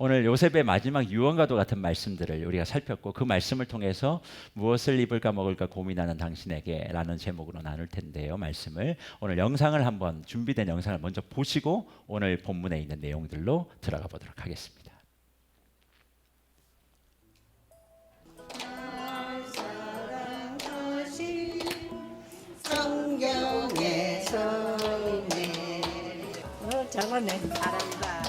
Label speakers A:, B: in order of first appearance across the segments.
A: 오늘 요셉의 마지막 유언과도 같은 말씀들을 우리가 살폈고 그 말씀을 통해서 무엇을 입을까 먹을까 고민하는 당신에게 라는 제목으로 나눌 텐데요. 말씀을 오늘 영상을 한번 준비된 영상을 먼저 보시고 오늘 본문에 있는 내용들로 들어가 보도록 하겠습니다.
B: 성경에서 잘하네. 잘한다.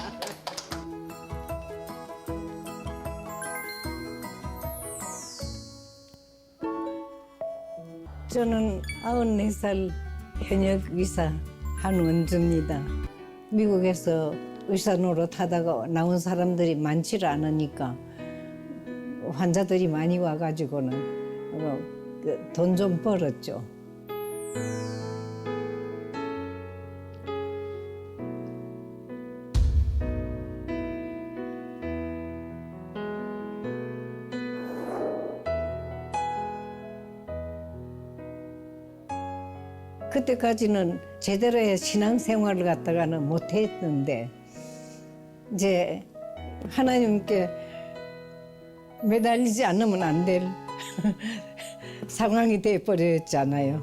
B: 저는 94살 현역 의사 한원주입니다. 미국에서 의사 노릇하다가 나온 사람들이 많지를 않으니까 환자들이 많이 와가지고는 돈 좀 벌었죠. 그때까지는 제대로의 신앙생활을 갖다가는 못했는데 이제 하나님께 매달리지 않으면 안 될 상황이 돼버렸잖아요.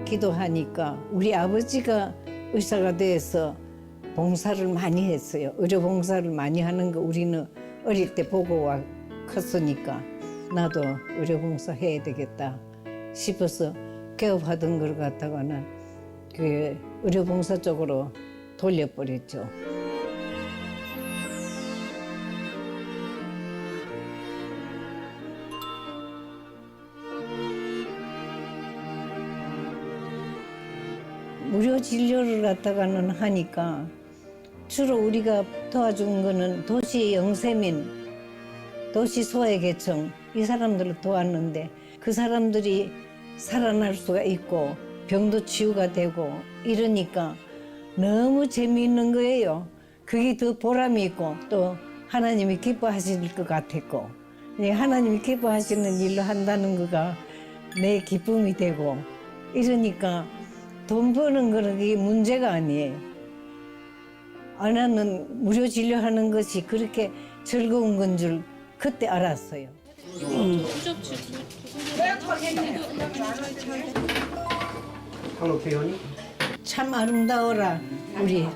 B: 기도하니까 우리 아버지가 의사가 돼서 봉사를 많이 했어요. 의료 봉사를 많이 하는 거 우리는 어릴 때 보고 컸으니까 나도 의료 봉사 해야 되겠다 싶어서 개업하던 걸 갖다가는 그 의료 봉사 쪽으로 돌려버렸죠. 무료 진료를 갖다가는 하니까 주로 우리가 도와준 거는 도시 영세민, 도시 소외계층 이 사람들을 도왔는데 그 사람들이 살아날 수가 있고 병도 치유가 되고 이러니까 너무 재미있는 거예요. 그게 더 보람이 있고 또 하나님이 기뻐하실 것 같았고 하나님이 기뻐하시는 일로 한다는 거가 내 기쁨이 되고 이러니까 돈 버는 거는 그게 문제가 아니에요. 나는 무료 진료하는 것이 그렇게 즐거운 건 줄 그때 알았어요. 참 아름다워라 우리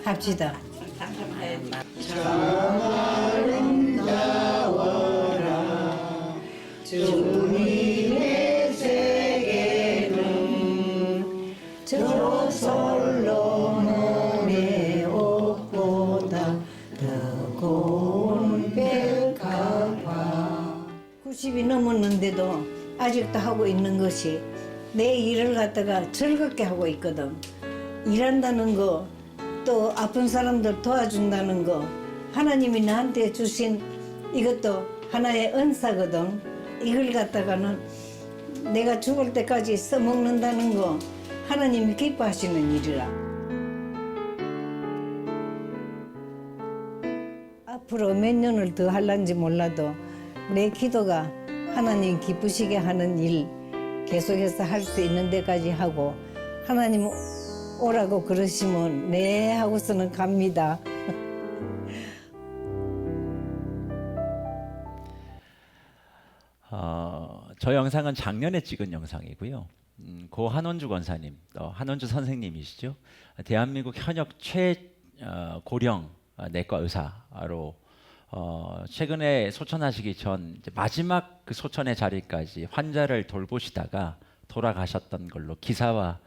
B: 합시다. 참 아름다워라 주님의 세계는 저 솔로몬의 옷보다 더 고운 백합화. 90이 넘었는데도 아직도 하고 있는 것이 내 일을 갖다가 즐겁게 하고 있거든. 일한다는 거, 또 아픈 사람들 도와준다는 거, 하나님이 나한테 주신 이것도 하나의 은사거든. 이걸 갖다가는 내가 죽을 때까지 써먹는다는 거 하나님이 기뻐하시는 일이라. 앞으로 몇 년을 더 할란지 몰라도 내 기도가 하나님 기쁘시게 하는 일 계속해서 할 수 있는 데까지 하고 하나님 오라고 그러시면 네 하고서는 갑니다.
A: 저 영상은 작년에 찍은 영상이고요. 고 한원주 권사님, 한원주 선생님이시죠. 대한민국 현역 최고령 내과 의사로 최근에 소천하시기 전 이제 마지막 그 소천의 자리까지 환자를 돌보시다가 돌아가셨던 걸로 기사화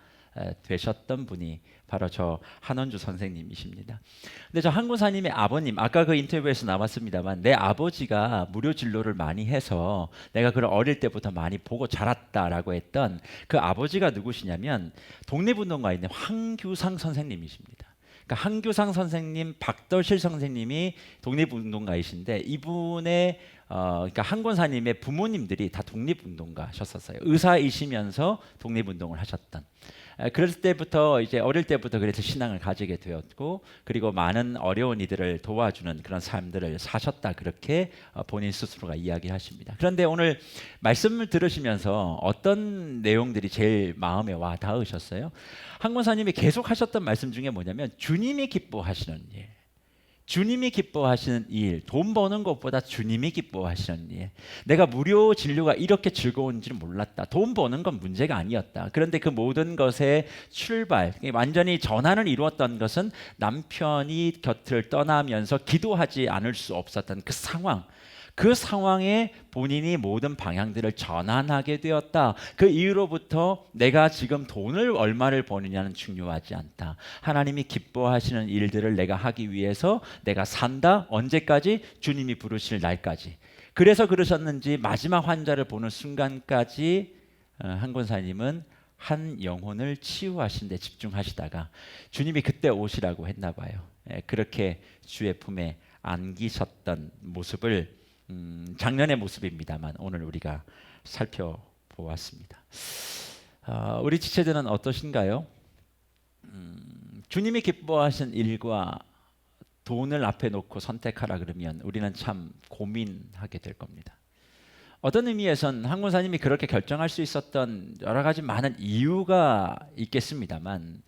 A: 되셨던 분이 바로 저 한원주 선생님이십니다. 근데 저 한 권사님의 아버님, 아까 그 인터뷰에서 나왔습니다만 내 아버지가 무료 진료를 많이 해서 내가 그걸 어릴 때부터 많이 보고 자랐다라고 했던 그 아버지가 누구시냐면 독립운동가에 있는 황규상 선생님이십니다. 그러니까 한규상 선생님, 박떨실 선생님이 독립운동가이신데 이분의 그러니까 한 권사님의 부모님들이 다 독립운동가셨었어요. 의사이시면서 독립운동을 하셨던. 그럴 때부터 이제 어릴 때부터 그래서 신앙을 가지게 되었고 그리고 많은 어려운 이들을 도와주는 그런 삶들을 사셨다 그렇게 본인 스스로가 이야기하십니다. 그런데 오늘 말씀을 들으시면서 어떤 내용들이 제일 마음에 와 닿으셨어요? 한 권사님이 계속 하셨던 말씀 중에 뭐냐면 주님이 기뻐하시는 일. 주님이 기뻐하시는 일, 돈 버는 것보다 주님이 기뻐하시는 일. 내가 무료 진료가 이렇게 즐거운지는 몰랐다. 돈 버는 건 문제가 아니었다. 그런데 그 모든 것의 출발, 완전히 전환을 이루었던 것은 남편이 곁을 떠나면서 기도하지 않을 수 없었던 그 상황. 그 상황에 본인이 모든 방향들을 전환하게 되었다. 그 이후로부터 내가 지금 돈을 얼마를 버느냐는 중요하지 않다. 하나님이 기뻐하시는 일들을 내가 하기 위해서 내가 산다. 언제까지? 주님이 부르실 날까지. 그래서 그러셨는지 마지막 환자를 보는 순간까지 한 권사님은 한 영혼을 치유하신 데 집중하시다가 주님이 그때 오시라고 했나 봐요. 그렇게 주의 품에 안기셨던 모습을 작년의 모습입니다만 오늘 우리가 살펴보았습니다. 우리 지체들은 어떠신가요? 주님이 기뻐하신 일과 돈을 앞에 놓고 선택하라 그러면 우리는 참 고민하게 될 겁니다. 어떤 의미에선 한 권사님이 그렇게 결정할 수 있었던 여러 가지 많은 이유가 있겠습니다만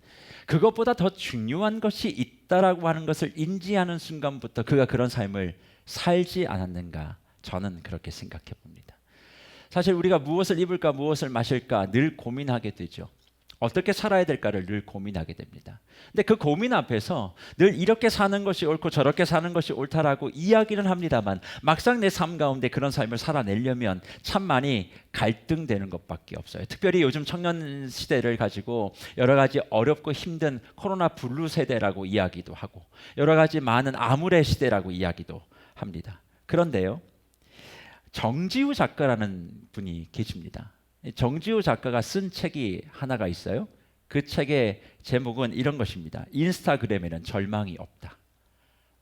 A: 그것보다 더 중요한 것이 있다라고 하는 것을 인지하는 순간부터 그가 그런 삶을 살지 않았는가 저는 그렇게 생각해 봅니다. 사실 우리가 무엇을 입을까 무엇을 마실까 늘 고민하게 되죠. 어떻게 살아야 될까를 늘 고민하게 됩니다. 근데 그 고민 앞에서 늘 이렇게 사는 것이 옳고 저렇게 사는 것이 옳다라고 이야기는 합니다만 막상 내 삶 가운데 그런 삶을 살아내려면 참 많이 갈등되는 것밖에 없어요. 특별히 요즘 청년 시대를 가지고 여러 가지 어렵고 힘든 코로나 블루 세대라고 이야기도 하고 여러 가지 많은 암울의 시대라고 이야기도 합니다. 그런데요, 정지우 작가라는 분이 계십니다. 정지우 작가가 쓴 책이 하나가 있어요. 그 책의 제목은 이런 것입니다. 인스타그램에는 절망이 없다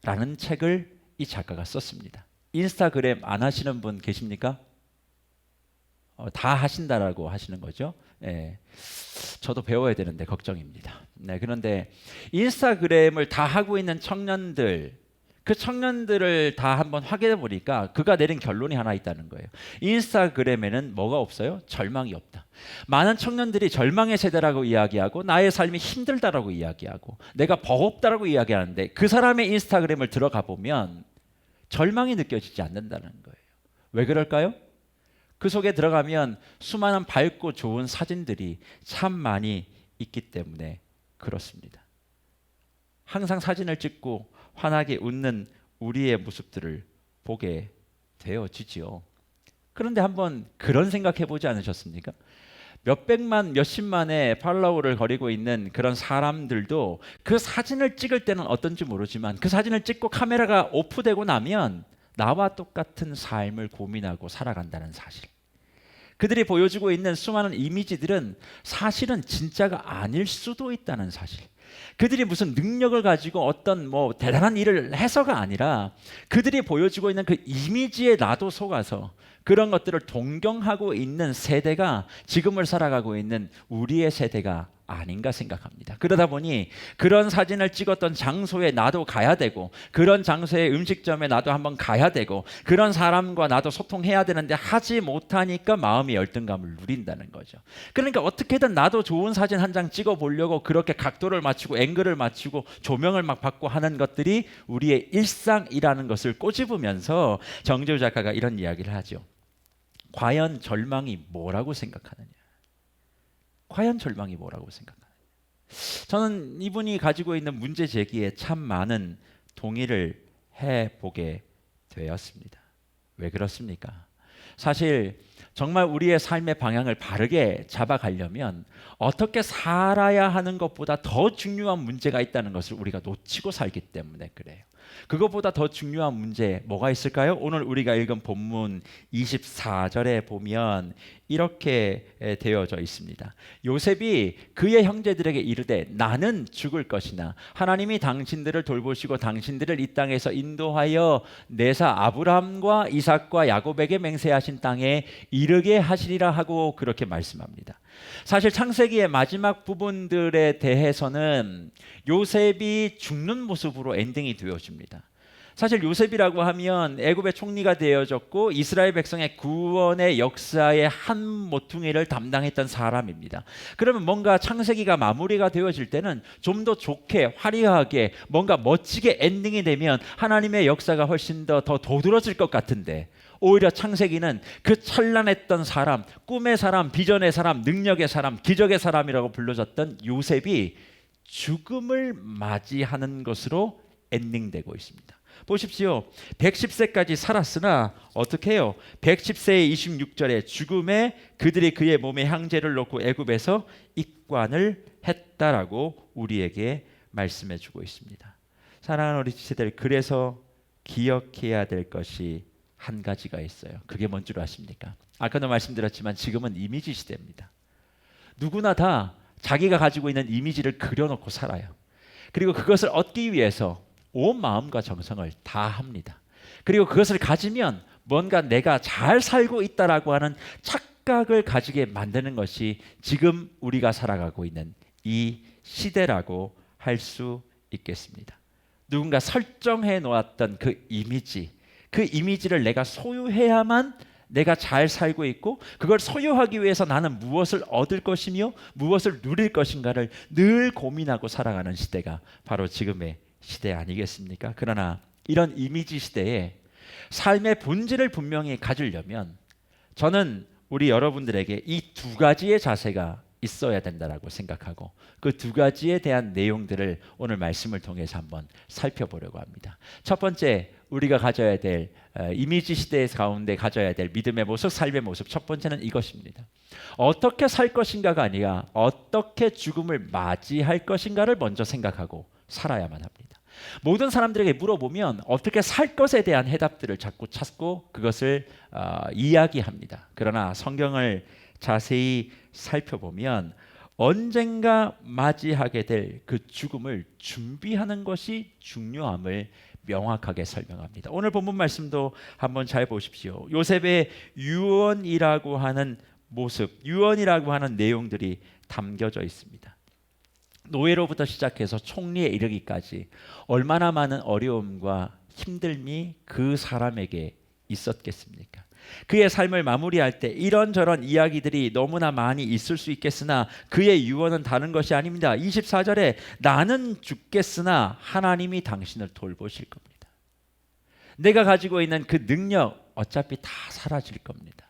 A: 라는 책을 이 작가가 썼습니다. 인스타그램 안 하시는 분 계십니까? 다 하신다라고 하시는 거죠. 저도 배워야 되는데 걱정입니다. 그런데 인스타그램을 다 하고 있는 청년들, 그 청년들을 다 한번 확인해 보니까 그가 내린 결론이 하나 있다는 거예요. 인스타그램에는 뭐가 없어요? 절망이 없다. 많은 청년들이 절망의 세대라고 이야기하고 나의 삶이 힘들다라고 이야기하고 내가 버겁다라고 이야기하는데 그 사람의 인스타그램을 들어가 보면 절망이 느껴지지 않는다는 거예요. 왜 그럴까요? 그 속에 들어가면 수많은 밝고 좋은 사진들이 참 많이 있기 때문에 그렇습니다. 항상 사진을 찍고 환하게 웃는 우리의 모습들을 보게 되어지지요. 그런데 한번 그런 생각해 보지 않으셨습니까? 몇백만, 몇십만의 팔로워를 거리고 있는 그런 사람들도 그 사진을 찍을 때는 어떤지 모르지만 그 사진을 찍고 카메라가 오프되고 나면 나와 똑같은 삶을 고민하고 살아간다는 사실. 그들이 보여주고 있는 수많은 이미지들은 사실은 진짜가 아닐 수도 있다는 사실. 그들이 무슨 능력을 가지고 어떤 대단한 일을 해서가 아니라 그들이 보여주고 있는 그 이미지에 나도 속아서 그런 것들을 동경하고 있는 세대가 지금을 살아가고 있는 우리의 세대가 아닌가 생각합니다. 그러다 보니 그런 사진을 찍었던 장소에 나도 가야 되고 그런 장소의 음식점에 나도 한번 가야 되고 그런 사람과 나도 소통해야 되는데 하지 못하니까 마음의 열등감을 누린다는 거죠. 그러니까 어떻게든 나도 좋은 사진 한 장 찍어 보려고 그렇게 각도를 맞추고 앵글을 맞추고 조명을 막 받고 하는 것들이 우리의 일상이라는 것을 꼬집으면서 정재우 작가가 이런 이야기를 하죠. 과연 절망이 뭐라고 생각하느냐? 과연 절망이 뭐라고 생각하느냐? 저는 이분이 가지고 있는 문제 제기에 참 많은 동의를 해보게 되었습니다. 왜 그렇습니까? 사실 정말 우리의 삶의 방향을 바르게 잡아가려면 어떻게 살아야 하는 것보다 더 중요한 문제가 있다는 것을 우리가 놓치고 살기 때문에 그래요. 그것보다 더 중요한 문제 뭐가 있을까요? 오늘 우리가 읽은 본문 24절에 보면 이렇게 되어져 있습니다. 요셉이 그의 형제들에게 이르되 나는 죽을 것이나 하나님이 당신들을 돌보시고 당신들을 이 땅에서 인도하여 내사 아브라함과 이삭과 야곱에게 맹세하신 땅에 이르게 하시리라 하고 그렇게 말씀합니다. 사실 창세기의 마지막 부분들에 대해서는 요셉이 죽는 모습으로 엔딩이 되어집니다. 사실 요셉이라고 하면 애굽의 총리가 되어졌고 이스라엘 백성의 구원의 역사의 한 모퉁이를 담당했던 사람입니다. 그러면 뭔가 창세기가 마무리가 되어질 때는 좀 더 좋게 화려하게 뭔가 멋지게 엔딩이 되면 하나님의 역사가 훨씬 더 도드라질 것 같은데 오히려 창세기는 그 찬란했던 사람, 꿈의 사람, 비전의 사람, 능력의 사람, 기적의 사람이라고 불려졌던 요셉이 죽음을 맞이하는 것으로 엔딩되고 있습니다. 보십시오. 110세까지 살았으나 어떻게 해요? 110세의 26절에 죽음에 그들이 그의 몸에 향제를 놓고 애굽에서 입관을 했다라고 우리에게 말씀해 주고 있습니다. 사랑하는 우리 지체들, 그래서 기억해야 될 것이 한 가지가 있어요. 그게 뭔 줄 아십니까? 아까도 말씀드렸지만 지금은 이미지 시대입니다. 누구나 다 자기가 가지고 있는 이미지를 그려놓고 살아요. 그리고 그것을 얻기 위해서 온 마음과 정성을 다 합니다. 그리고 그것을 가지면 뭔가 내가 잘 살고 있다라고 하는 착각을 가지게 만드는 것이 지금 우리가 살아가고 있는 이 시대라고 할 수 있겠습니다. 누군가 설정해 놓았던 그 이미지를 내가 소유해야만 내가 잘 살고 있고 그걸 소유하기 위해서 나는 무엇을 얻을 것이며 무엇을 누릴 것인가를 늘 고민하고 살아가는 시대가 바로 지금의 시대 아니겠습니까? 그러나 이런 이미지 시대에 삶의 본질을 분명히 가지려면 저는 우리 여러분들에게 이 두 가지의 자세가 있어야 된다라고 생각하고 그 두 가지에 대한 내용들을 오늘 말씀을 통해서 한번 살펴보려고 합니다. 첫 번째, 우리가 가져야 될 이미지 시대 가운데 가져야 될 믿음의 모습, 삶의 모습, 첫 번째는 이것입니다. 어떻게 살 것인가가 아니라 어떻게 죽음을 맞이할 것인가를 먼저 생각하고 살아야만 합니다. 모든 사람들에게 물어보면 어떻게 살 것에 대한 해답들을 자꾸 찾고 그것을 이야기합니다. 그러나 성경을 자세히 살펴보면 언젠가 맞이하게 될 그 죽음을 준비하는 것이 중요함을 명확하게 설명합니다. 오늘 본문 말씀도 한번 잘 보십시오. 요셉의 유언이라고 하는 모습, 유언이라고 하는 내용들이 담겨져 있습니다. 노예로부터 시작해서 총리에 이르기까지 얼마나 많은 어려움과 힘듦이 그 사람에게 있었겠습니까? 그의 삶을 마무리할 때 이런저런 이야기들이 너무나 많이 있을 수 있겠으나 그의 유언은 다른 것이 아닙니다. 24절에 나는 죽겠으나 하나님이 당신을 돌보실 겁니다. 내가 가지고 있는 그 능력 어차피 다 사라질 겁니다.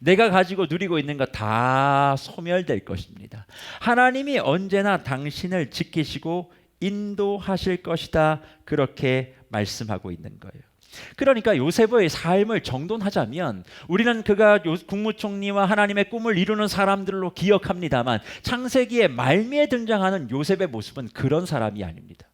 A: 내가 가지고 누리고 있는 것 다 소멸될 것입니다. 하나님이 언제나 당신을 지키시고 인도하실 것이다. 그렇게 말씀하고 있는 거예요. 그러니까 요셉의 삶을 정돈하자면 우리는 그가 국무총리와 하나님의 꿈을 이루는 사람들로 기억합니다만 창세기의 말미에 등장하는 요셉의 모습은 그런 사람이 아닙니다.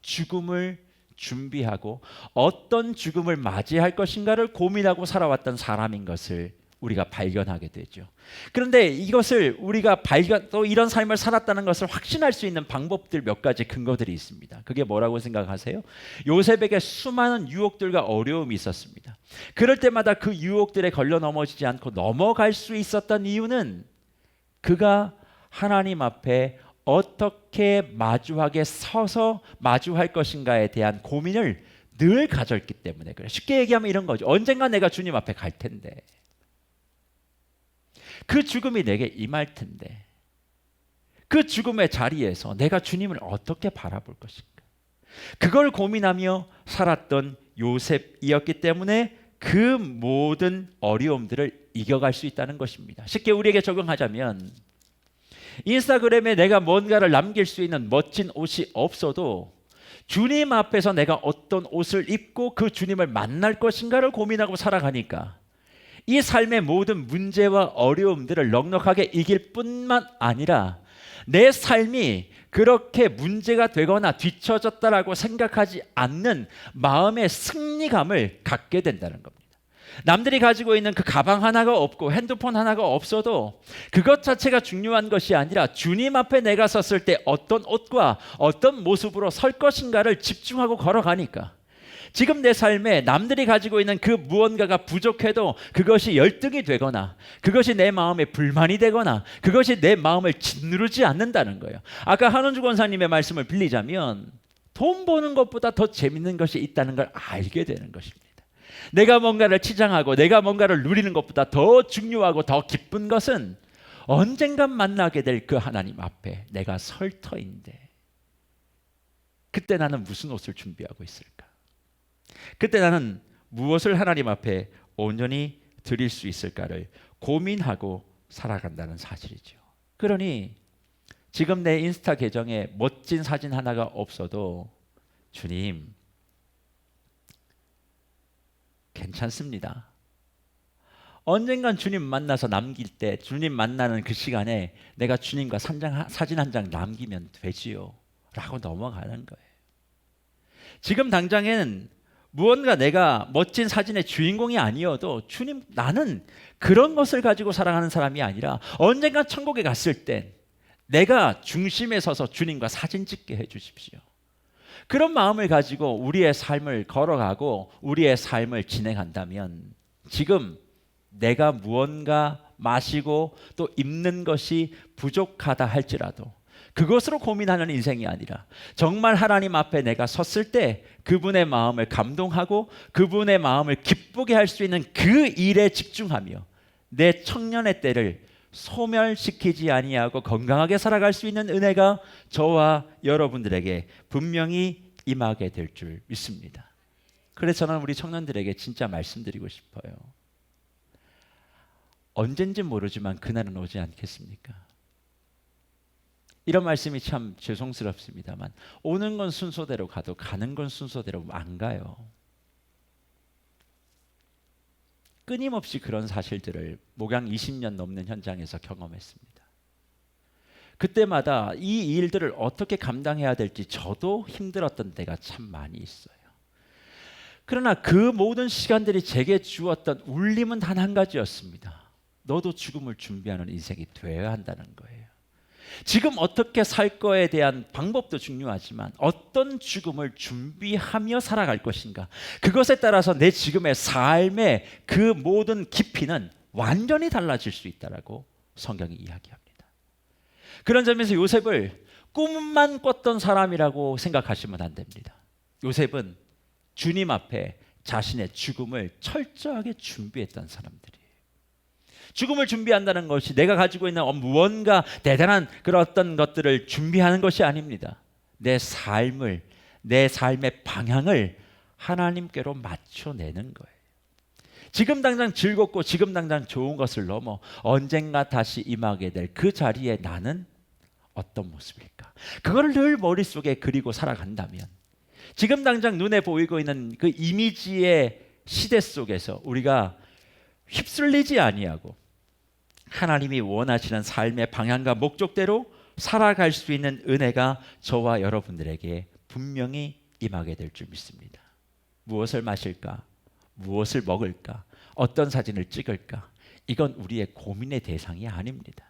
A: 죽음을 준비하고 어떤 죽음을 맞이할 것인가를 고민하고 살아왔던 사람인 것을 우리가 발견하게 되죠. 그런데 이것을 우리가 또 이런 삶을 살았다는 것을 확신할 수 있는 방법들 몇 가지 근거들이 있습니다. 그게 뭐라고 생각하세요? 요셉에게 수많은 유혹들과 어려움이 있었습니다. 그럴 때마다 그 유혹들에 걸려 넘어지지 않고 넘어갈 수 있었던 이유는 그가 하나님 앞에 어떻게 마주하게 서서 마주할 것인가에 대한 고민을 늘 가졌기 때문에 그래요. 쉽게 얘기하면 이런 거죠. 언젠가 내가 주님 앞에 갈 텐데 그 죽음이 내게 임할 텐데 그 죽음의 자리에서 내가 주님을 어떻게 바라볼 것인가 그걸 고민하며 살았던 요셉이었기 때문에 그 모든 어려움들을 이겨갈 수 있다는 것입니다. 쉽게 우리에게 적용하자면 인스타그램에 내가 뭔가를 남길 수 있는 멋진 옷이 없어도 주님 앞에서 내가 어떤 옷을 입고 그 주님을 만날 것인가를 고민하고 살아가니까 이 삶의 모든 문제와 어려움들을 넉넉하게 이길 뿐만 아니라 내 삶이 그렇게 문제가 되거나 뒤처졌다라고 생각하지 않는 마음의 승리감을 갖게 된다는 겁니다. 남들이 가지고 있는 그 가방 하나가 없고 핸드폰 하나가 없어도 그것 자체가 중요한 것이 아니라 주님 앞에 내가 섰을 때 어떤 옷과 어떤 모습으로 설 것인가를 집중하고 걸어가니까 지금 내 삶에 남들이 가지고 있는 그 무언가가 부족해도 그것이 열등이 되거나 그것이 내 마음에 불만이 되거나 그것이 내 마음을 짓누르지 않는다는 거예요. 아까 한원주 권사님의 말씀을 빌리자면 돈 버는 것보다 더 재밌는 것이 있다는 걸 알게 되는 것입니다. 내가 뭔가를 치장하고 내가 뭔가를 누리는 것보다 더 중요하고 더 기쁜 것은 언젠간 만나게 될 그 하나님 앞에 내가 설 터인데 그때 나는 무슨 옷을 준비하고 있을까? 그때 나는 무엇을 하나님 앞에 온전히 드릴 수 있을까를 고민하고 살아간다는 사실이죠. 그러니 지금 내 인스타 계정에 멋진 사진 하나가 없어도 주님 괜찮습니다. 언젠간 주님 만나서 남길 때 주님 만나는 그 시간에 내가 주님과 사진 한 장 남기면 되지요 라고 넘어가는 거예요. 지금 당장에는 무언가 내가 멋진 사진의 주인공이 아니어도 주님 나는 그런 것을 가지고 살아가는 사람이 아니라 언젠가 천국에 갔을 땐 내가 중심에 서서 주님과 사진 찍게 해주십시오. 그런 마음을 가지고 우리의 삶을 걸어가고 우리의 삶을 진행한다면 지금 내가 무언가 마시고 또 입는 것이 부족하다 할지라도 그것으로 고민하는 인생이 아니라 정말 하나님 앞에 내가 섰을 때 그분의 마음을 감동하고 그분의 마음을 기쁘게 할 수 있는 그 일에 집중하며 내 청년의 때를 소멸시키지 아니하고 건강하게 살아갈 수 있는 은혜가 저와 여러분들에게 분명히 임하게 될 줄 믿습니다. 그래서 저는 우리 청년들에게 진짜 말씀드리고 싶어요. 언젠지 모르지만 그날은 오지 않겠습니까? 이런 말씀이 참 죄송스럽습니다만 오는 건 순서대로 가도 가는 건 순서대로 안 가요. 끊임없이 그런 사실들을 목양 20년 넘는 현장에서 경험했습니다. 그때마다 이 일들을 어떻게 감당해야 될지 저도 힘들었던 때가 참 많이 있어요. 그러나 그 모든 시간들이 제게 주었던 울림은 단 한 가지였습니다. 너도 죽음을 준비하는 인생이 되어야 한다는 거예요. 지금 어떻게 살 거에 대한 방법도 중요하지만 어떤 죽음을 준비하며 살아갈 것인가, 그것에 따라서 내 지금의 삶의 그 모든 깊이는 완전히 달라질 수 있다라고 성경이 이야기합니다. 그런 점에서 요셉을 꿈만 꿨던 사람이라고 생각하시면 안 됩니다. 요셉은 주님 앞에 자신의 죽음을 철저하게 준비했던 사람들이에요. 죽음을 준비한다는 것이 내가 가지고 있는 무언가 대단한 그런 어떤 것들을 준비하는 것이 아닙니다. 내 삶의 방향을 하나님께로 맞춰내는 거예요. 지금 당장 즐겁고 지금 당장 좋은 것을 넘어 언젠가 다시 임하게 될 그 자리에 나는 어떤 모습일까? 그걸 늘 머릿속에 그리고 살아간다면 지금 당장 눈에 보이고 있는 그 이미지의 시대 속에서 우리가 휩쓸리지 아니하고 하나님이 원하시는 삶의 방향과 목적대로 살아갈 수 있는 은혜가 저와 여러분들에게 분명히 임하게 될 줄 믿습니다. 무엇을 마실까? 무엇을 먹을까? 어떤 사진을 찍을까? 이건 우리의 고민의 대상이 아닙니다.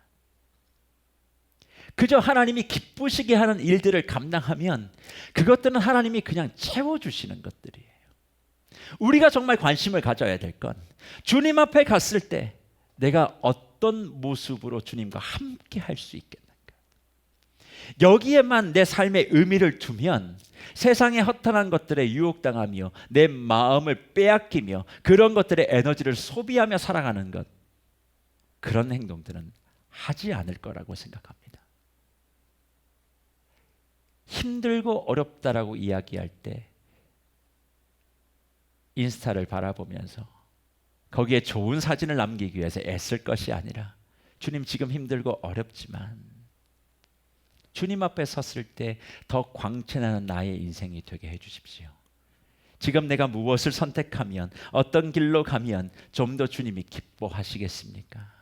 A: 그저 하나님이 기쁘시게 하는 일들을 감당하면 그것들은 하나님이 그냥 채워주시는 것들이에요. 우리가 정말 관심을 가져야 될 건 주님 앞에 갔을 때 내가 어떤 모습으로 주님과 함께 할 수 있겠는가. 여기에만 내 삶의 의미를 두면 세상의 허탄한 것들에 유혹당하며 내 마음을 빼앗기며 그런 것들의 에너지를 소비하며 살아가는 것, 그런 행동들은 하지 않을 거라고 생각합니다. 힘들고 어렵다라고 이야기할 때 인스타를 바라보면서 거기에 좋은 사진을 남기기 위해서 애쓸 것이 아니라 주님 지금 힘들고 어렵지만 주님 앞에 섰을 때 더 광채나는 나의 인생이 되게 해주십시오. 지금 내가 무엇을 선택하면 어떤 길로 가면 좀 더 주님이 기뻐하시겠습니까?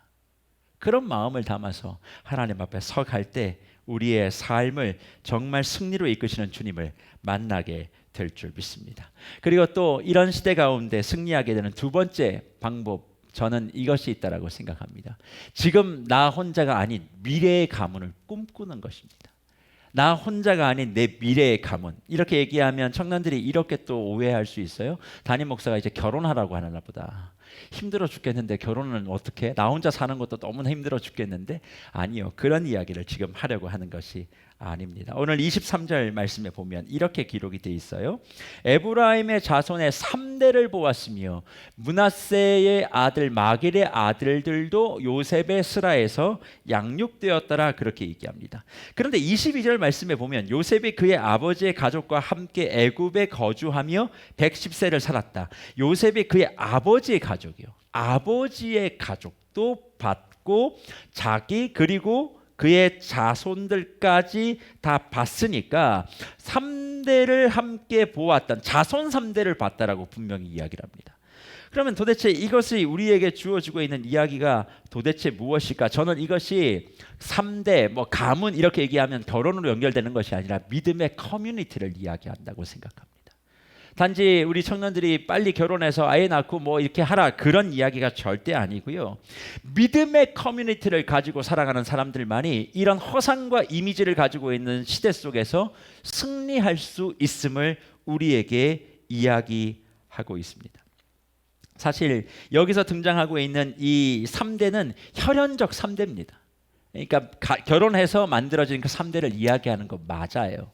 A: 그런 마음을 담아서 하나님 앞에 서갈 때 우리의 삶을 정말 승리로 이끄시는 주님을 만나게 될 줄 믿습니다. 그리고 또 이런 시대 가운데 승리하게 되는 두 번째 방법, 저는 이것이 있다라고 생각합니다. 지금 나 혼자가 아닌 미래의 가문을 꿈꾸는 것입니다. 나 혼자가 아닌 내 미래의 가문. 이렇게 얘기하면 청년들이 이렇게 또 오해할 수 있어요. 담임 목사가 이제 결혼하라고 하나 보다. 힘들어 죽겠는데 결혼은 어떻게? 나 혼자 사는 것도 너무나 힘들어 죽겠는데? 아니요. 그런 이야기를 지금 하려고 하는 것이 아닙니다. 오늘 23절 말씀에 보면 이렇게 기록이 되어 있어요. 에브라임의 자손의 3대를 보았으며 므낫세의 아들 마길의 아들들도 요셉의 스라에서 양육되었더라, 그렇게 얘기합니다. 그런데 22절 말씀에 보면 요셉이 그의 아버지의 가족과 함께 애굽에 거주하며 110세를 살았다. 요셉이 그의 아버지의 가족이요. 아버지의 가족도 받고 자기 그리고 그의 자손들까지 다 봤으니까 3대를 함께 보았던 자손 3대를 봤다라고 분명히 이야기를 합니다. 그러면 도대체 이것이 우리에게 주어지고 있는 이야기가 도대체 무엇일까? 저는 이것이 3대 뭐 가문 이렇게 얘기하면 결혼으로 연결되는 것이 아니라 믿음의 커뮤니티를 이야기한다고 생각합니다. 단지 우리 청년들이 빨리 결혼해서 아이 낳고 뭐 이렇게 하라, 그런 이야기가 절대 아니고요. 믿음의 커뮤니티를 가지고 살아가는 사람들만이 이런 허상과 이미지를 가지고 있는 시대 속에서 승리할 수 있음을 우리에게 이야기하고 있습니다. 사실 여기서 등장하고 있는 이 3대는 혈연적 3대입니다. 그러니까 결혼해서 만들어진 그 3대를 이야기하는 거 맞아요.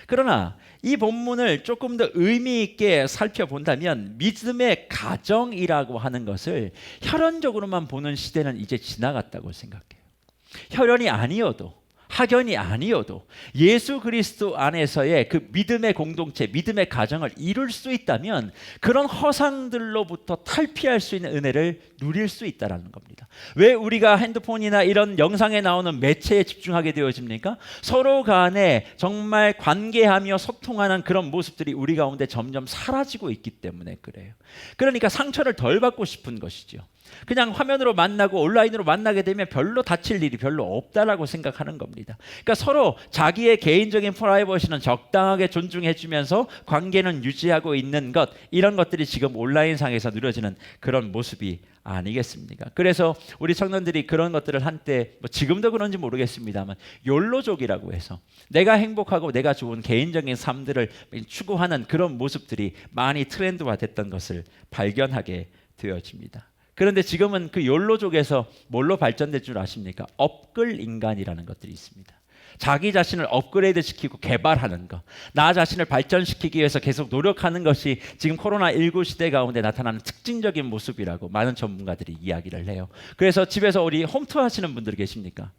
A: 그러나 이 본문을 조금 더 의미 있게 살펴본다면 믿음의 가정이라고 하는 것을 혈연적으로만 보는 시대는 이제 지나갔다고 생각해요. 혈연이 아니어도, 학연이 아니어도 예수 그리스도 안에서의 그 믿음의 공동체, 믿음의 가정을 이룰 수 있다면 그런 허상들로부터 탈피할 수 있는 은혜를 누릴 수 있다는 겁니다. 왜 우리가 핸드폰이나 이런 영상에 나오는 매체에 집중하게 되어집니까? 서로 간에 정말 관계하며 소통하는 그런 모습들이 우리 가운데 점점 사라지고 있기 때문에 그래요. 그러니까 상처를 덜 받고 싶은 것이죠. 그냥 화면으로 만나고 온라인으로 만나게 되면 별로 다칠 일이 별로 없다라고 생각하는 겁니다. 그러니까 서로 자기의 개인적인 프라이버시는 적당하게 존중해주면서 관계는 유지하고 있는 것, 이런 것들이 지금 온라인상에서 누려지는 그런 모습이 아니겠습니까? 그래서 우리 청년들이 그런 것들을 한때 뭐 지금도 그런지 모르겠습니다만 욜로족이라고 해서 내가 행복하고 내가 좋은 개인적인 삶들을 추구하는 그런 모습들이 많이 트렌드화됐던 것을 발견하게 되어집니다. 그런데 지금은 그 욜로족에서 뭘로 발전될 줄 아십니까? 업글 인간이라는 것들이 있습니다. 자기 자신을 업그레이드 시키고 개발하는 것, 나 자신을 발전시키기 위해서 계속 노력하는 것이 지금 코로나19 시대 가운데 나타나는 특징적인 모습이라고 많은 전문가들이 이야기를 해요. 그래서 집에서 우리 홈투 하시는 분들 계십니까?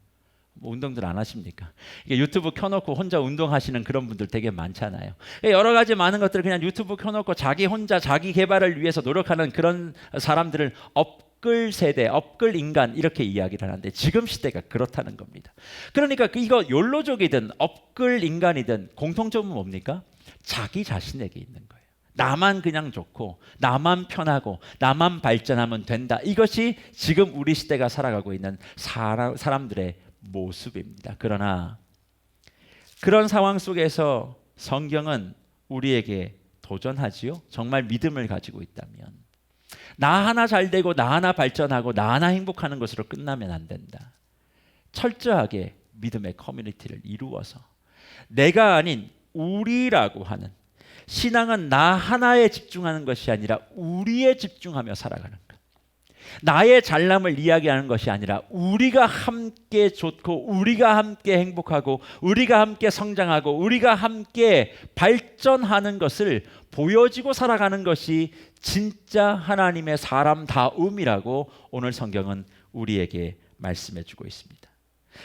A: 뭐 운동들 안 하십니까? 유튜브 켜놓고 혼자 운동하시는 그런 분들 되게 많잖아요. 여러 가지 많은 것들을 그냥 유튜브 켜놓고 자기 혼자 자기 개발을 위해서 노력하는 그런 사람들을 업글 세대, 업글 인간 이렇게 이야기를 하는데 지금 시대가 그렇다는 겁니다. 그러니까 이거 욜로족이든 업글 인간이든 공통점은 뭡니까? 자기 자신에게 있는 거예요. 나만 그냥 좋고 나만 편하고 나만 발전하면 된다. 이것이 지금 우리 시대가 살아가고 있는 사람들의 모습입니다. 그러나 그런 상황 속에서 성경은 우리에게 도전하지요. 정말 믿음을 가지고 있다면 나 하나 잘 되고 나 하나 발전하고 나 하나 행복하는 것으로 끝나면 안 된다. 철저하게 믿음의 커뮤니티를 이루어서 내가 아닌 우리라고 하는, 신앙은 나 하나에 집중하는 것이 아니라 우리에 집중하며 살아가는 것. 나의 잘남을 이야기하는 것이 아니라 우리가 함께 좋고 우리가 함께 행복하고 우리가 함께 성장하고 우리가 함께 발전하는 것을 보여지고 살아가는 것이 진짜 하나님의 사람다움이라고 오늘 성경은 우리에게 말씀해 주고 있습니다.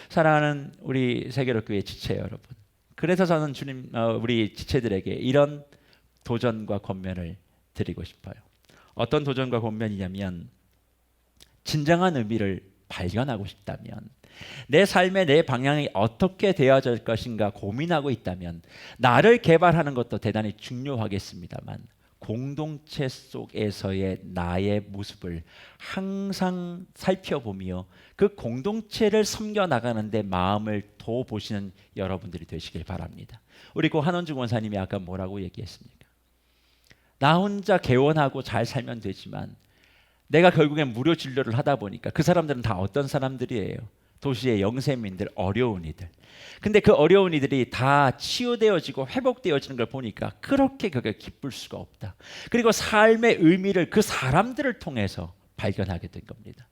A: 사랑하는 우리 세계로교회 지체 여러분, 그래서 저는 주님, 우리 지체들에게 이런 도전과 권면을 드리고 싶어요. 어떤 도전과 권면이냐면, 진정한 의미를 발견하고 싶다면, 내 삶의 내 방향이 어떻게 되어질 것인가 고민하고 있다면 나를 개발하는 것도 대단히 중요하겠습니다만 공동체 속에서의 나의 모습을 항상 살펴보며 그 공동체를 섬겨 나가는데 마음을 더 보시는 여러분들이 되시길 바랍니다. 우리 고 한원주 권사님이 아까 뭐라고 얘기했습니까? 나 혼자 개원하고 잘 살면 되지만 내가 결국엔 무료 진료를 하다 보니까 그 사람들은 다 어떤 사람들이에요? 도시의 영세민들, 어려운 이들. 근데 그 어려운 이들이 다 치유되어지고 회복되어지는 걸 보니까 그렇게 그게 기쁠 수가 없다. 그리고 삶의 의미를 그 사람들을 통해서 발견하게 된 겁니다.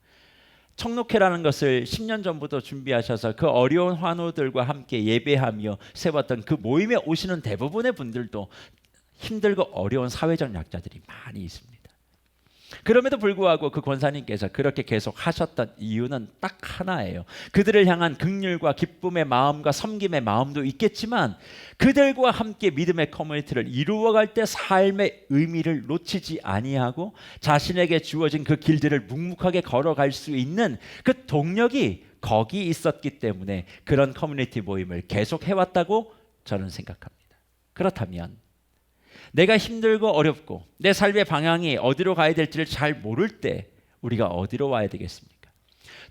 A: 청록회라는 것을 10년 전부터 준비하셔서 그 어려운 환우들과 함께 예배하며 세웠던 그 모임에 오시는 대부분의 분들도 힘들고 어려운 사회적 약자들이 많이 있습니다. 그럼에도 불구하고 그 권사님께서 그렇게 계속 하셨던 이유는 딱 하나예요. 그들을 향한 긍휼과 기쁨의 마음과 섬김의 마음도 있겠지만 그들과 함께 믿음의 커뮤니티를 이루어갈 때 삶의 의미를 놓치지 아니하고 자신에게 주어진 그 길들을 묵묵하게 걸어갈 수 있는 그 동력이 거기 있었기 때문에 그런 커뮤니티 모임을 계속 해왔다고 저는 생각합니다. 그렇다면 내가 힘들고 어렵고 내 삶의 방향이 어디로 가야 될지를 잘 모를 때 우리가 어디로 와야 되겠습니까?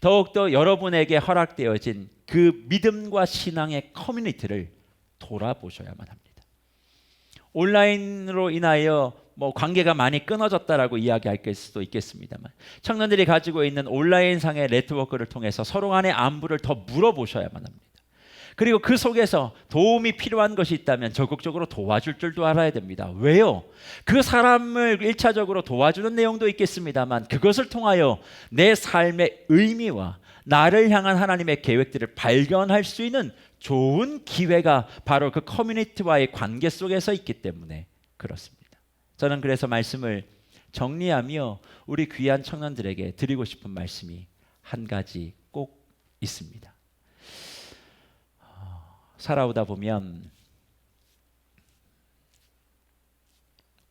A: 더욱더 여러분에게 허락되어진 그 믿음과 신앙의 커뮤니티를 돌아보셔야만 합니다. 온라인으로 인하여 관계가 많이 끊어졌다라고 이야기할 수도 있겠습니다만 청년들이 가지고 있는 온라인상의 네트워크를 통해서 서로 간의 안부를 더 물어보셔야만 합니다. 그리고 그 속에서 도움이 필요한 것이 있다면 적극적으로 도와줄 줄도 알아야 됩니다. 왜요? 그 사람을 1차적으로 도와주는 내용도 있겠습니다만 그것을 통하여 내 삶의 의미와 나를 향한 하나님의 계획들을 발견할 수 있는 좋은 기회가 바로 그 커뮤니티와의 관계 속에서 있기 때문에 그렇습니다. 저는 그래서 말씀을 정리하며 우리 귀한 청년들에게 드리고 싶은 말씀이 한 가지 꼭 있습니다. 살아오다 보면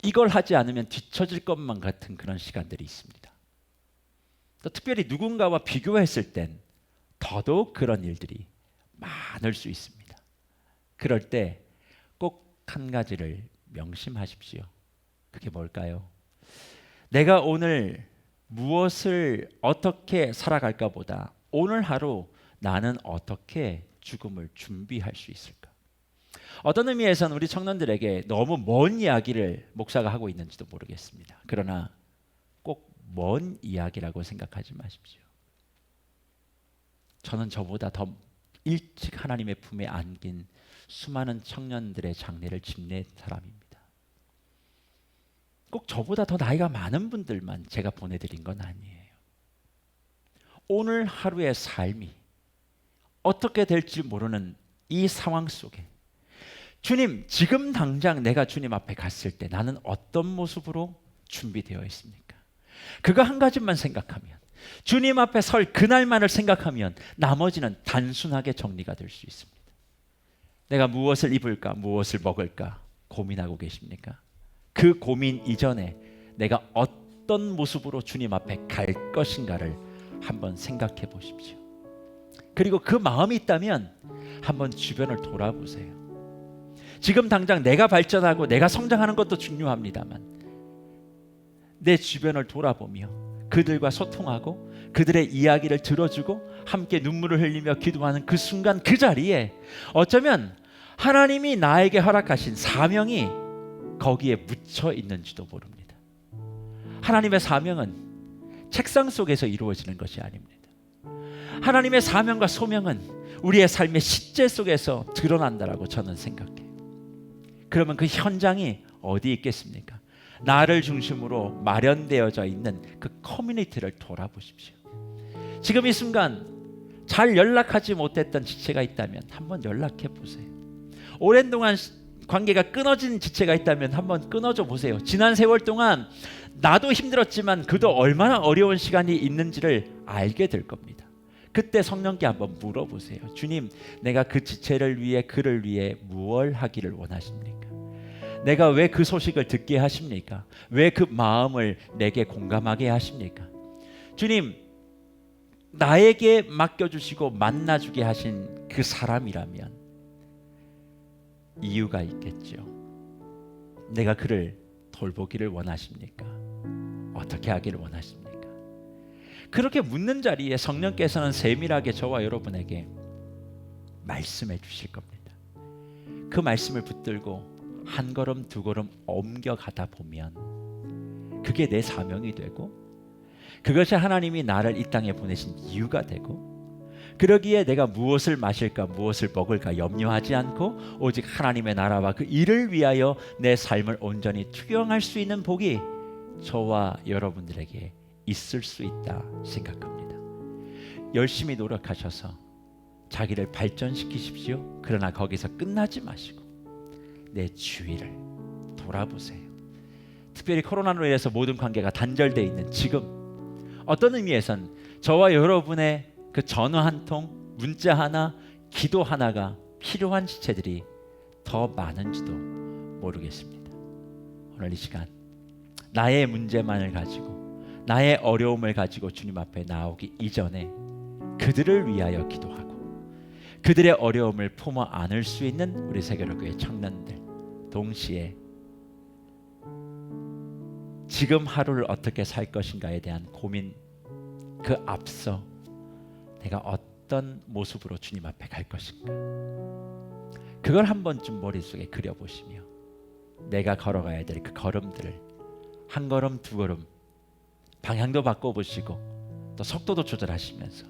A: 이걸 하지 않으면 뒤처질 것만 같은 그런 시간들이 있습니다. 또 특별히 누군가와 비교했을 땐 더더욱 그런 일들이 많을 수 있습니다. 그럴 때 꼭 한 가지를 명심하십시오. 그게 뭘까요? 내가 오늘 무엇을 어떻게 살아갈까 보다 오늘 하루 나는 어떻게 죽음을 준비할 수 있을까? 어떤 의미에서는 우리 청년들에게 너무 먼 이야기를 목사가 하고 있는지도 모르겠습니다. 그러나 꼭 먼 이야기라고 생각하지 마십시오. 저는 저보다 더 일찍 하나님의 품에 안긴 수많은 청년들의 장례를 집례한 사람입니다. 꼭 저보다 더 나이가 많은 분들만 제가 보내드린 건 아니에요. 오늘 하루의 삶이 어떻게 될지 모르는 이 상황 속에 주님, 지금 당장 내가 주님 앞에 갔을 때 나는 어떤 모습으로 준비되어 있습니까? 그거 한 가지만 생각하면, 주님 앞에 설 그날만을 생각하면 나머지는 단순하게 정리가 될 수 있습니다. 내가 무엇을 입을까, 무엇을 먹을까 고민하고 계십니까? 그 고민 이전에 내가 어떤 모습으로 주님 앞에 갈 것인가를 한번 생각해 보십시오. 그리고 그 마음이 있다면 한번 주변을 돌아보세요. 지금 당장 내가 발전하고 내가 성장하는 것도 중요합니다만 내 주변을 돌아보며 그들과 소통하고 그들의 이야기를 들어주고 함께 눈물을 흘리며 기도하는 그 순간 그 자리에 어쩌면 하나님이 나에게 허락하신 사명이 거기에 묻혀 있는지도 모릅니다. 하나님의 사명은 책상 속에서 이루어지는 것이 아닙니다. 하나님의 사명과 소명은 우리의 삶의 실제 속에서 드러난다라고 저는 생각해요. 그러면 그 현장이 어디 있겠습니까? 나를 중심으로 마련되어져 있는 그 커뮤니티를 돌아보십시오. 지금 이 순간 잘 연락하지 못했던 지체가 있다면 한번 연락해 보세요. 오랜 동안 관계가 끊어진 지체가 있다면 한번 끊어줘 보세요. 지난 세월 동안 나도 힘들었지만 그도 얼마나 어려운 시간이 있는지를 알게 될 겁니다. 그때 성령께 한번 물어보세요. 주님, 내가 그 지체를 위해 그를 위해 무엇을 하기를 원하십니까? 내가 왜 그 소식을 듣게 하십니까? 왜 그 마음을 내게 공감하게 하십니까? 주님, 나에게 맡겨주시고 만나주게 하신 그 사람이라면 이유가 있겠죠. 내가 그를 돌보기를 원하십니까? 어떻게 하기를 원하십니까? 그렇게 묻는 자리에 성령께서는 세밀하게 저와 여러분에게 말씀해 주실 겁니다. 그 말씀을 붙들고 한 걸음 두 걸음 옮겨가다 보면 그게 내 사명이 되고, 그것이 하나님이 나를 이 땅에 보내신 이유가 되고, 그러기에 내가 무엇을 마실까 무엇을 먹을까 염려하지 않고 오직 하나님의 나라와 그 일을 위하여 내 삶을 온전히 투영할 수 있는 복이 저와 여러분들에게 있을 수 있다 생각합니다. 열심히 노력하셔서 자기를 발전시키십시오. 그러나 거기서 끝나지 마시고 내 주위를 돌아보세요. 특별히 코로나로 인해서 모든 관계가 단절되어 있는 지금, 어떤 의미에선 저와 여러분의 그 전화 한 통, 문자 하나, 기도 하나가 필요한 지체들이 더 많은지도 모르겠습니다. 오늘 이 시간 나의 문제만을 가지고, 나의 어려움을 가지고 주님 앞에 나오기 이전에 그들을 위하여 기도하고 그들의 어려움을 품어 안을 수 있는 우리 세계로교회 청년들, 동시에 지금 하루를 어떻게 살 것인가에 대한 고민, 그 앞서 내가 어떤 모습으로 주님 앞에 갈 것인가, 그걸 한 번쯤 머릿속에 그려보시며 내가 걸어가야 될 그 걸음들을 한 걸음 두 걸음 방향도 바꿔보시고 또 속도도 조절하시면서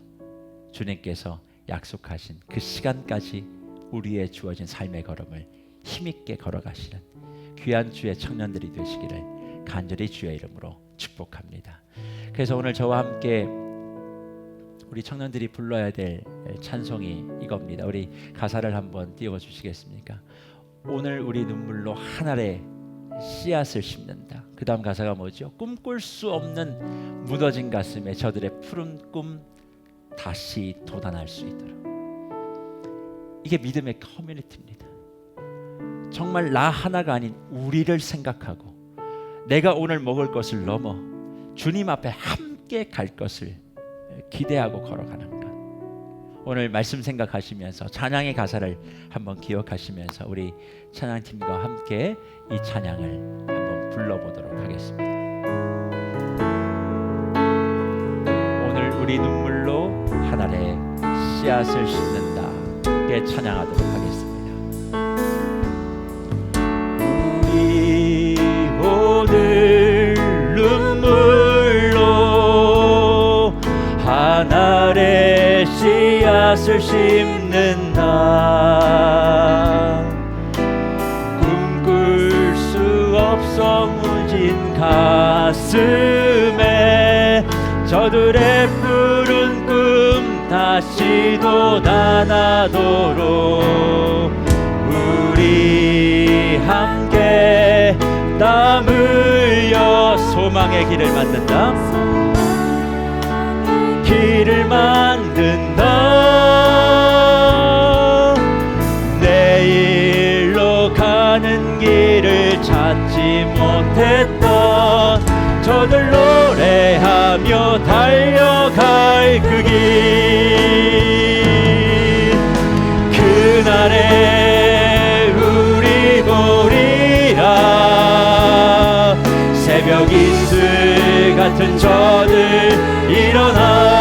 A: 주님께서 약속하신 그 시간까지 우리의 주어진 삶의 걸음을 힘있게 걸어가시는 귀한 주의 청년들이 되시기를 간절히 주의 이름으로 축복합니다. 그래서 오늘 저와 함께 우리 청년들이 불러야 될 찬송이 이겁니다. 우리 가사를 한번 띄워주시겠습니까? 오늘 우리 눈물로 하늘에 씨앗을 심는다. 그 다음 가사가 뭐죠? 꿈꿀 수 없는 무너진 가슴에 저들의 푸른 꿈 다시 돋아날 수 있도록. 이게 믿음의 커뮤니티입니다. 정말 나 하나가 아닌 우리를 생각하고 내가 오늘 먹을 것을 넘어 주님 앞에 함께 갈 것을 기대하고 걸어가는 것. 오늘 말씀 생각하시면서 찬양의 가사를 한번 기억하시면서 우리 찬양팀과 함께 이 찬양을 한번 불러보도록 하겠습니다. 오늘 우리 눈물로 하늘에 씨앗을 심는다. 함께 찬양하도록 하겠습니다. 우리 오늘 눈물로 하늘에 씨앗을 심는다. 꿈꿀 수 없어 무진 가슴에 저들의 푸른 꿈 다시 돋아나도록 우리 함께 땀 흘려 소망의 길을 만든다. 길을 만든다. 내일로 가는 길을 찾지 못했던 저들 노래하며 달려갈 그 길, 그날에 우리 보리라. 새벽 이슬 같은 저들 일어나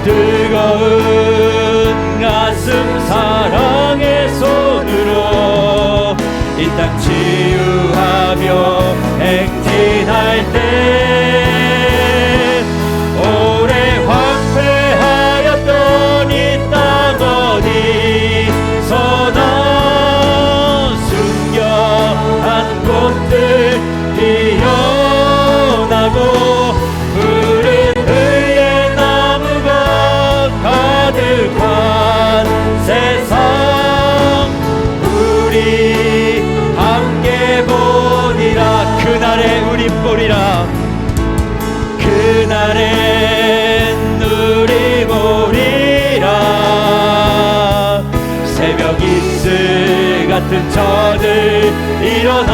A: 뜨거운 가슴 사랑의 손으로 이 땅 치유하며 행진할 때 오래 황폐하였던 이 땅 어디서나 숨겨한 꽃들 피어나고 푸른 의의 나무가 가득한 세상 우리 함께 보리라. 그날에 우리 보리라. 그날엔 우리 보리라. 새벽 이슬 같은 저들 일어나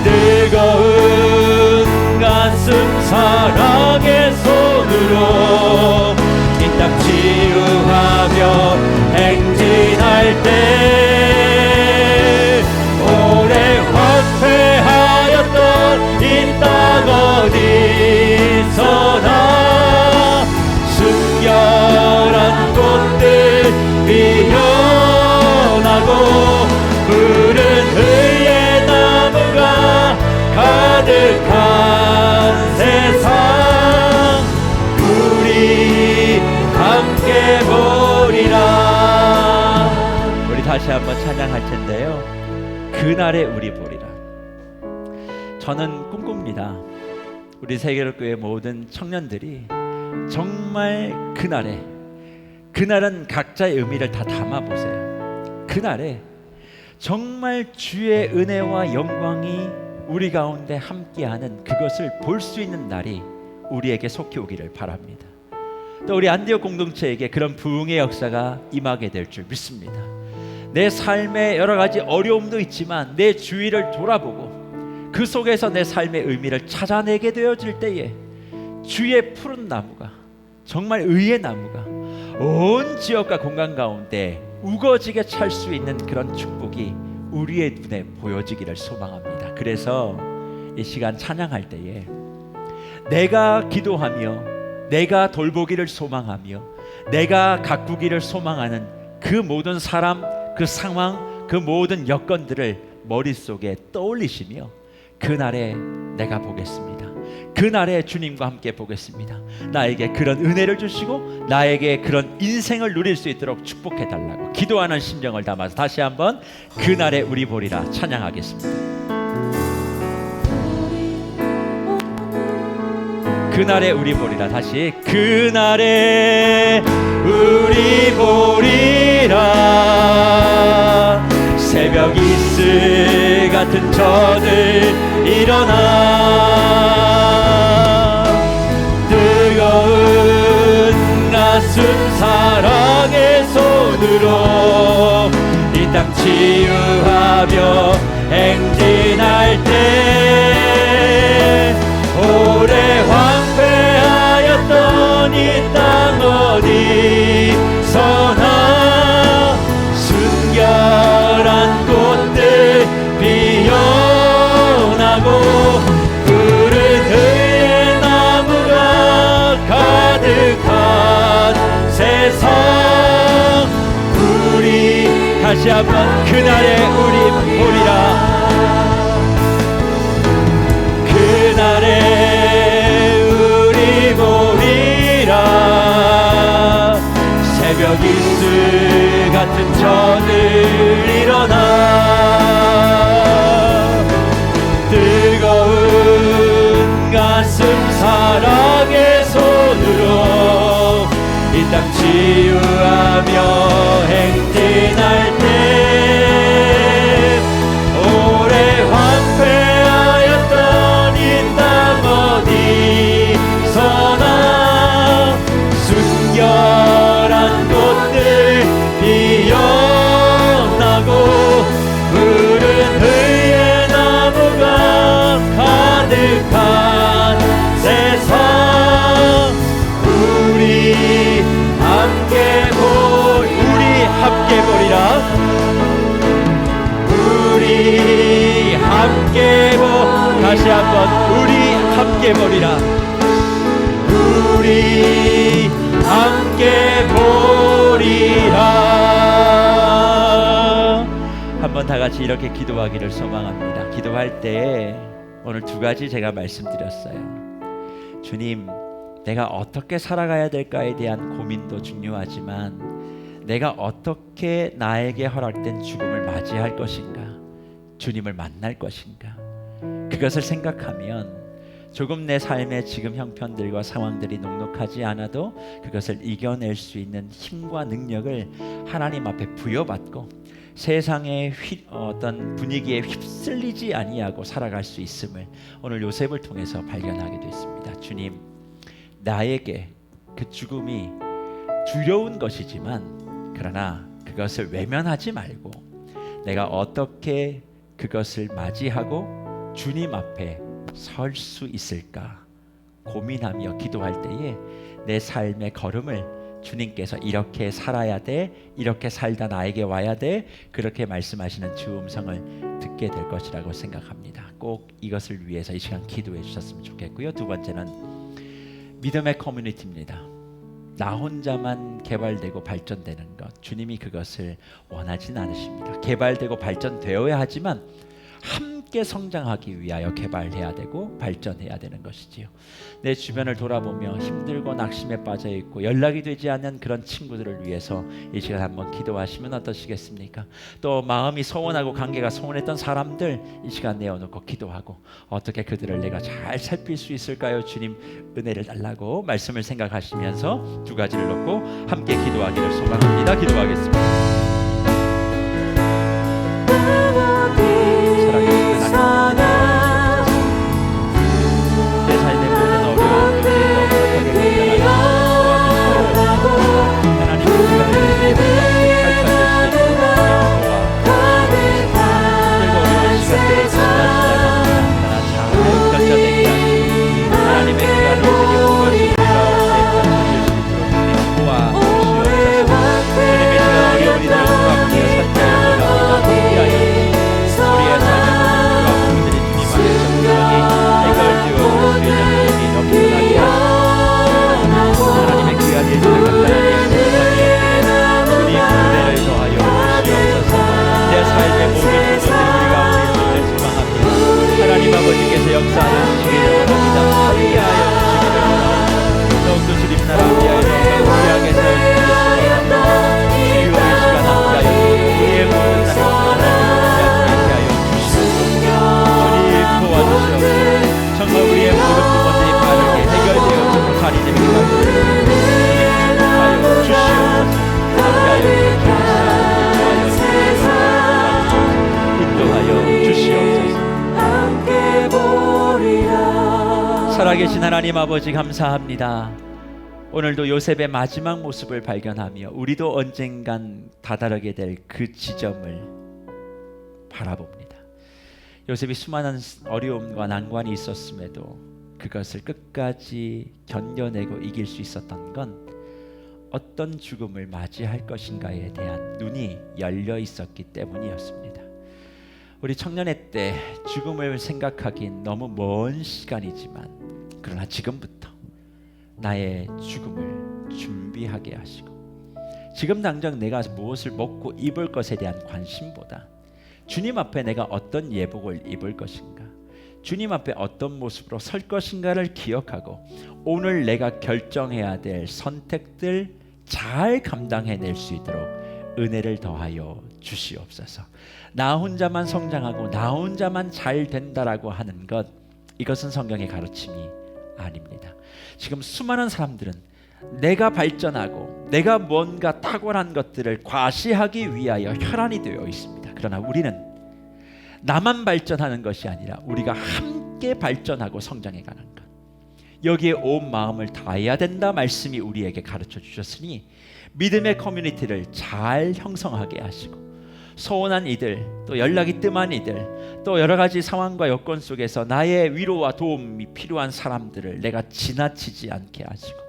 A: 뜨거운 가슴 사랑의 손으로 이 땅 치유하며 행진할 때 다시 한번 찬양할 텐데요. 그날에 우리 보리라. 저는 꿈꿉니다. 우리 세계로교회 모든 청년들이 정말 그날은 각자의 의미를 다 담아보세요. 그날에 정말 주의 은혜와 영광이 우리 가운데 함께하는 그것을 볼 수 있는 날이 우리에게 속히 오기를 바랍니다. 또 우리 안디옥 공동체에게 그런 부흥의 역사가 임하게 될 줄 믿습니다. 내 삶에 여러 가지 어려움도 있지만 내 주위를 돌아보고 그 속에서 내 삶의 의미를 찾아내게 되어질 때에 주의 푸른 나무가, 정말 의의 나무가 온 지역과 공간 가운데 우거지게 찰 수 있는 그런 축복이 우리의 눈에 보여지기를 소망합니다. 그래서 이 시간 찬양할 때에 내가 기도하며 내가 돌보기를 소망하며 내가 가꾸기를 소망하는 그 모든 사람, 그 상황, 그 모든 여건들을 머릿속에 떠올리시며 그날에 내가 보겠습니다. 그날에 주님과 함께 보겠습니다. 나에게 그런 은혜를 주시고 나에게 그런 인생을 누릴 수 있도록 축복해 달라고 기도하는 심정을 담아서 다시 한번 그날에 우리 보리라 찬양하겠습니다. 그날에 우리 보리라. 다시 그날에 우리 보리라. 새벽 이슬 같은 저들 일어나 뜨거운 가슴 사랑의 손으로 이 땅 치유하며 행진할 때 오래 황폐하였던 이 땅 어디서나 순결한 꽃들 피어나고 푸른 의의 나무가 가득한 세상 우리 다시 한번 그날에 우리 보리라. 그날에 우리 보리라. 새벽 이슬 같은 저들 일어나 뜨거운 가슴 사랑의 손으로 이 땅 치유하며 행진할 때 오래 황폐하였던 이 땅 어디서나 순결한 꽃들 피어나고 푸른 의의 나무가 가득한 세상 우리 함께 보리라. 우리 함께 다시 한번 우리 함께 보리라. 우리 함께 보리라. 한번 다 같이 이렇게 기도하기를 소망합니다. 기도할 때 오늘 두 가지 제가 말씀드렸어요. 주님, 내가 어떻게 살아가야 될까에 대한 고민도 중요하지만 내가 어떻게 나에게 허락된 죽음을 맞이할 것인가, 주님을 만날 것인가, 그것을 생각하면 조금 내 삶의 지금 형편들과 상황들이 녹록하지 않아도 그것을 이겨낼 수 있는 힘과 능력을 하나님 앞에 부여받고 세상의 어떤 분위기에 휩쓸리지 아니하고 살아갈 수 있음을 오늘 요셉을 통해서 발견하게 됐습니다. 주님, 나에게 그 죽음이 두려운 것이지만 그러나 그것을 외면하지 말고 내가 어떻게 그것을 맞이하고 주님 앞에 설 수 있을까 고민하며 기도할 때에 내 삶의 걸음을 주님께서 이렇게 살아야 돼, 이렇게 살다 나에게 와야 돼, 그렇게 말씀하시는 주 음성을 듣게 될 것이라고 생각합니다. 꼭 이것을 위해서 이 시간 기도해 주셨으면 좋겠고요. 두 번째는 믿음의 커뮤니티입니다. 나 혼자만 개발되고 발전되는 것, 주님이 그것을 원하진 않으십니다. 개발되고 발전되어야 하지만 함께 함께 성장하기 위하여 개발해야 되고 발전해야 되는 것이지요. 내 주변을 돌아보며 힘들고 낙심에 빠져 있고 연락이 되지 않는 그런 친구들을 위해서 이 시간 한번 기도하시면 어떠시겠습니까? 또 마음이 소원하고 관계가 소원했던 사람들 이 시간 내어놓고 기도하고 어떻게 그들을 내가 잘 살필 수 있을까요? 주님 은혜를 달라고 말씀을 생각하시면서 두 가지를 놓고 함께 기도하기를 소망합니다. 기도하겠습니다. 내 삶의 모든 어려운 문제를 넉넉하게 감당하시고 하나님의 시간을 살아계신 하나님 아버지 감사합니다. 오늘도 요셉의 마지막 모습을 발견하며 우리도 언젠간 다다르게 될 그 지점을 바라봅니다. 요셉이 수많은 어려움과 난관이 있었음에도 그것을 끝까지 견뎌내고 이길 수 있었던 건 어떤 죽음을 맞이할 것인가에 대한 눈이 열려 있었기 때문이었습니다. 우리 청년의 때 죽음을 생각하긴 너무 먼 시간이지만 그러나 지금부터 나의 죽음을 준비하게 하시고 지금 당장 내가 무엇을 먹고 입을 것에 대한 관심보다 주님 앞에 내가 어떤 예복을 입을 것인가, 주님 앞에 어떤 모습으로 설 것인가를 기억하고 오늘 내가 결정해야 될 선택들 잘 감당해낼 수 있도록 은혜를 더하여 주시옵소서. 나 혼자만 성장하고 나 혼자만 잘 된다라고 하는 것, 이것은 성경의 가르침이 아닙니다. 지금 수많은 사람들은 내가 발전하고 내가 뭔가 탁월한 것들을 과시하기 위하여 혈안이 되어 있습니다. 그러나 우리는 나만 발전하는 것이 아니라 우리가 함께 발전하고 성장해가는 것, 여기에 온 마음을 다해야 된다 말씀이 우리에게 가르쳐 주셨으니 믿음의 커뮤니티를 잘 형성하게 하시고 소원한 이들, 또 연락이 뜸한 이들, 또 여러 가지 상황과 여건 속에서 나의 위로와 도움이 필요한 사람들을 내가 지나치지 않게 하시고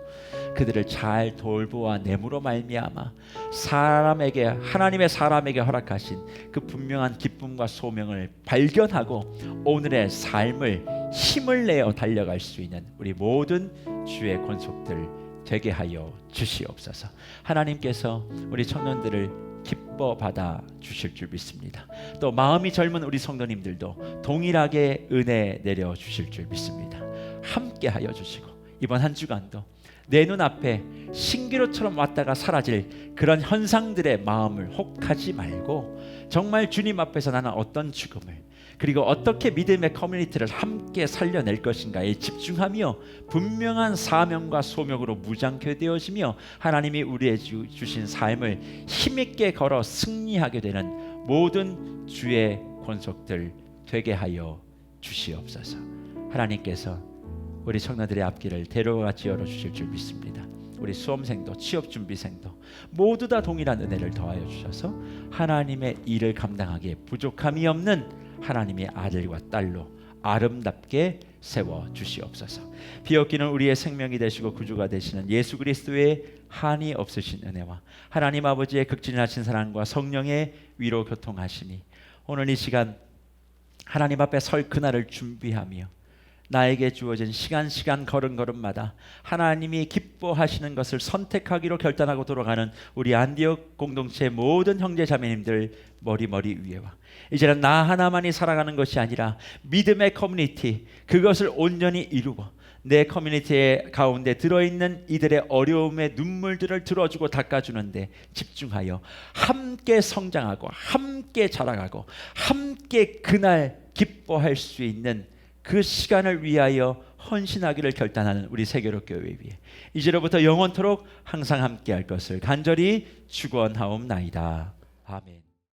A: 그들을 잘 돌보아 내므로 말미암아 사람에게, 하나님의 사람에게 허락하신 그 분명한 기쁨과 소명을 발견하고 오늘의 삶을 힘을 내어 달려갈 수 있는 우리 모든 주의 권속들 되게 하여 주시옵소서. 하나님께서 우리 청년들을 기뻐 받아 주실 줄 믿습니다. 또 마음이 젊은 우리 성도님들도 동일하게 은혜 내려 주실 줄 믿습니다. 함께 하여 주시고 이번 한 주간도 내 눈앞에 신기루처럼 왔다가 사라질 그런 현상들의 마음을 혹하지 말고 정말 주님 앞에서 나는 어떤 죽음을, 그리고 어떻게 믿음의 커뮤니티를 함께 살려낼 것인가에 집중하며 분명한 사명과 소명으로 무장케 되어지며 하나님이 우리에게 주신 삶을 힘있게 걸어 승리하게 되는 모든 주의 권속들 되게 하여 주시옵소서. 하나님께서 우리 청년들의 앞길을 대로같이 열어주실 줄 믿습니다. 우리 수험생도 취업준비생도 모두 다 동일한 은혜를 더하여 주셔서 하나님의 일을 감당하기에 부족함이 없는 하나님의 아들과 딸로 아름답게 세워 주시옵소서. 비었기는 우리의 생명이 되시고 구주가 되시는 예수 그리스도의 한이 없으신 은혜와 하나님 아버지의 극진하신 사랑과 성령의 위로 교통하시니 오늘 이 시간 하나님 앞에 설 그날을 준비하며 나에게 주어진 시간 걸음걸음마다 하나님이 기뻐하시는 것을 선택하기로 결단하고 돌아가는 우리 안디옥 공동체 모든 형제 자매님들 머리 위에와 이제는 나 하나만이 살아가는 것이 아니라 믿음의 커뮤니티, 그것을 온전히 이루고 내 커뮤니티의 가운데 들어있는 이들의 어려움의 눈물들을 들어주고 닦아주는데 집중하여 함께 성장하고 함께 자라가고 함께 그날 기뻐할 수 있는 그 시간을 위하여 헌신하기를 결단하는 우리 세계로 교회 위에 이제로부터 영원토록 항상 함께할 것을 간절히 축원하옵나이다. 아멘.